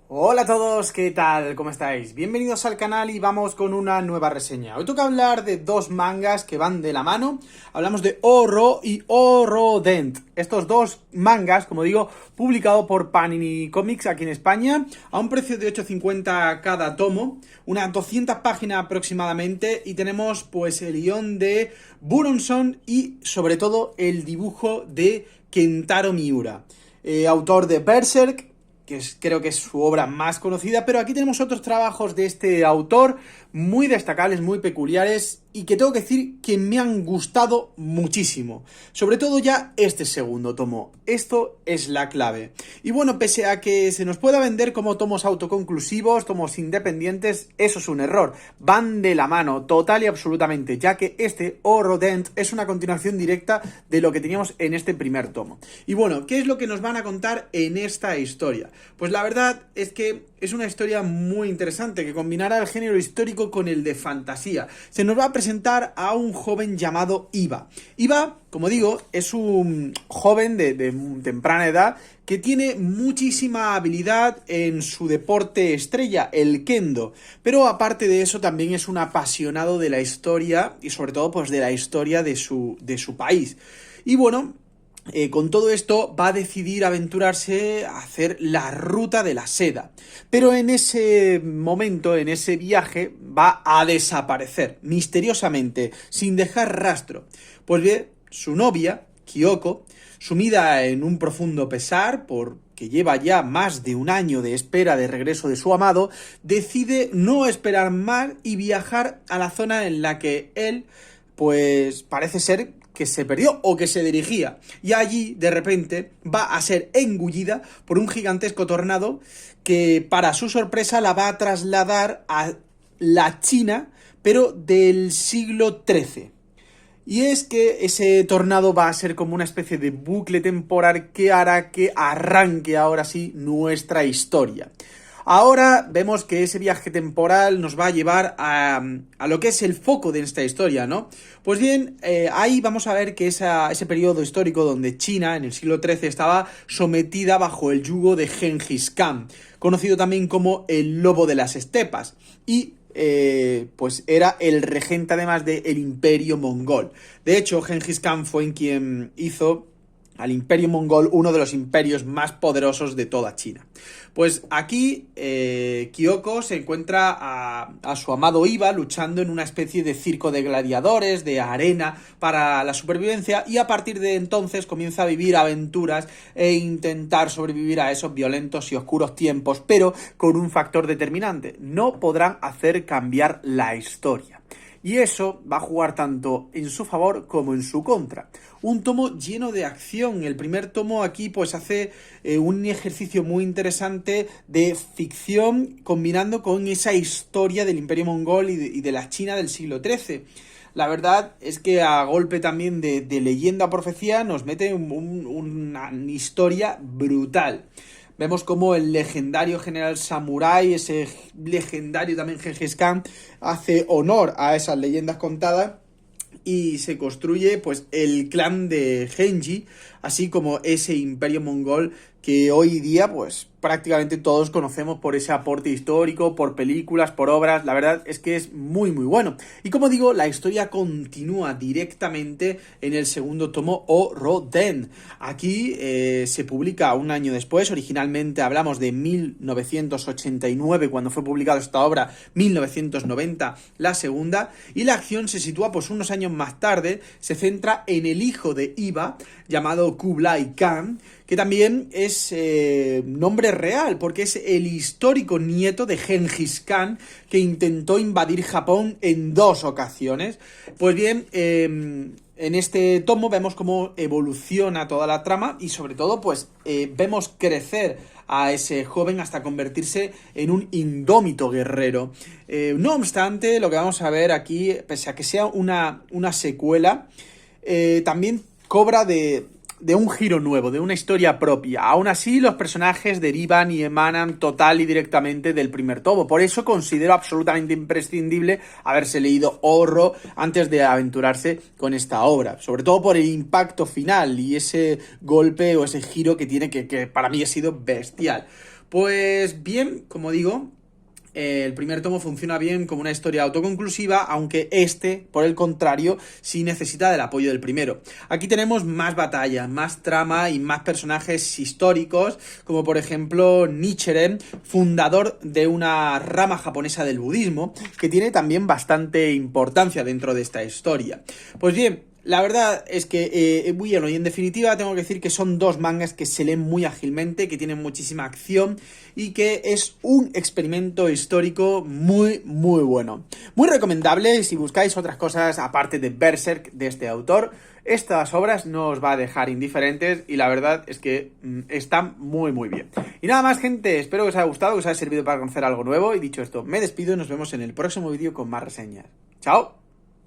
Hola a todos, ¿qué tal? ¿Cómo estáis? Bienvenidos al canal y vamos con una nueva reseña. Hoy toca hablar de dos mangas que van de la mano. Hablamos de Oro y Orodent. Estos dos mangas, como digo, publicados por Panini Comics aquí en España, a un precio de 8,50 cada tomo, unas 200 páginas aproximadamente, y tenemos pues el guión de Buronson y sobre todo el dibujo de Kentaro Miura, autor de Berserk, creo que es su obra más conocida, pero aquí tenemos otros trabajos de este autor muy destacables, muy peculiares, y que tengo que decir que me han gustado muchísimo. Sobre todo ya este segundo tomo. Esto es la clave. Y bueno, pese a que se nos pueda vender como tomos autoconclusivos, tomos independientes, eso es un error. Van de la mano, total y absolutamente, ya que este Orodent es una continuación directa de lo que teníamos en este primer tomo. Y bueno, ¿qué es lo que nos van a contar en esta historia? Pues la verdad es que es una historia muy interesante que combinará el género histórico con el de fantasía. Se nos va a presentar a un joven llamado Iba. Iba, como digo, es un joven de temprana edad que tiene muchísima habilidad en su deporte estrella, el kendo. Pero aparte de eso también es un apasionado de la historia y sobre todo pues de la historia de su país. Y bueno, con todo esto va a decidir aventurarse a hacer la ruta de la seda. Pero en ese momento, en ese viaje, va a desaparecer misteriosamente, sin dejar rastro. Pues bien, su novia, Kyoko, sumida en un profundo pesar porque lleva ya más de un año de espera de regreso de su amado, decide no esperar más y viajar a la zona en la que él, pues parece ser que se perdió o que se dirigía, y allí de repente va a ser engullida por un gigantesco tornado que para su sorpresa la va a trasladar a la China, pero del siglo XIII. Y es que ese tornado va a ser como una especie de bucle temporal que hará que arranque ahora sí nuestra historia. Ahora vemos que ese viaje temporal nos va a llevar a lo que es el foco de esta historia, ¿no? Pues bien, ahí vamos a ver que ese periodo histórico donde China, en el siglo XIII, estaba sometida bajo el yugo de Gengis Khan, conocido también como el Lobo de las Estepas, y pues era el regente además del Imperio Mongol. De hecho, Gengis Khan fue quien hizo al Imperio Mongol uno de los imperios más poderosos de toda China. Pues aquí Kyoko se encuentra a su amado Iba luchando en una especie de circo de gladiadores, de arena para la supervivencia, y a partir de entonces comienza a vivir aventuras e intentar sobrevivir a esos violentos y oscuros tiempos, pero con un factor determinante: no podrán hacer cambiar la historia. Y eso va a jugar tanto en su favor como en su contra. Un tomo lleno de acción. El primer tomo aquí pues hace un ejercicio muy interesante de ficción combinando con esa historia del Imperio Mongol y de la China del siglo XIII. La verdad es que a golpe también de leyenda o profecía nos mete una historia brutal. Vemos como el legendario general Samurai, ese legendario también Gengis Khan, hace honor a esas leyendas contadas y se construye pues el clan de Genji, así como ese imperio mongol que hoy día pues prácticamente todos conocemos por ese aporte histórico, por películas, por obras. La verdad es que es muy muy bueno. Y como digo, la historia continúa directamente en el segundo tomo, Orodent. Aquí se publica un año después. Originalmente hablamos de 1989 cuando fue publicada esta obra, 1990 la segunda, y la acción se sitúa pues unos años más tarde. Se centra en el hijo de Iba, llamado Kublai Khan, que también es nombre real, porque es el histórico nieto de Gengis Khan, que intentó invadir Japón en 2 ocasiones. Pues bien, en este tomo vemos cómo evoluciona toda la trama y sobre todo pues vemos crecer a ese joven hasta convertirse en un indómito guerrero. No obstante, lo que vamos a ver aquí, pese a que sea una secuela, también cobra de de un giro nuevo, de una historia propia. Aún así, los personajes derivan y emanan total y directamente del primer tomo. Por eso considero absolutamente imprescindible haberse leído Horro antes de aventurarse con esta obra. Sobre todo por el impacto final y ese golpe o ese giro que tiene que para mí ha sido bestial. Pues bien, como digo, el primer tomo funciona bien como una historia autoconclusiva, aunque este, por el contrario, sí necesita del apoyo del primero. Aquí tenemos más batalla, más trama y más personajes históricos, como por ejemplo Nichiren, fundador de una rama japonesa del budismo, que tiene también bastante importancia dentro de esta historia. Pues bien, la verdad es que, bueno, y en definitiva tengo que decir que son dos mangas que se leen muy ágilmente, que tienen muchísima acción y que es un experimento histórico muy, muy bueno. Muy recomendable si buscáis otras cosas aparte de Berserk de este autor. Estas obras no os va a dejar indiferentes y la verdad es que están muy, muy bien. Y nada más, gente, espero que os haya gustado, que os haya servido para conocer algo nuevo y dicho esto, me despido y nos vemos en el próximo vídeo con más reseñas. ¡Chao!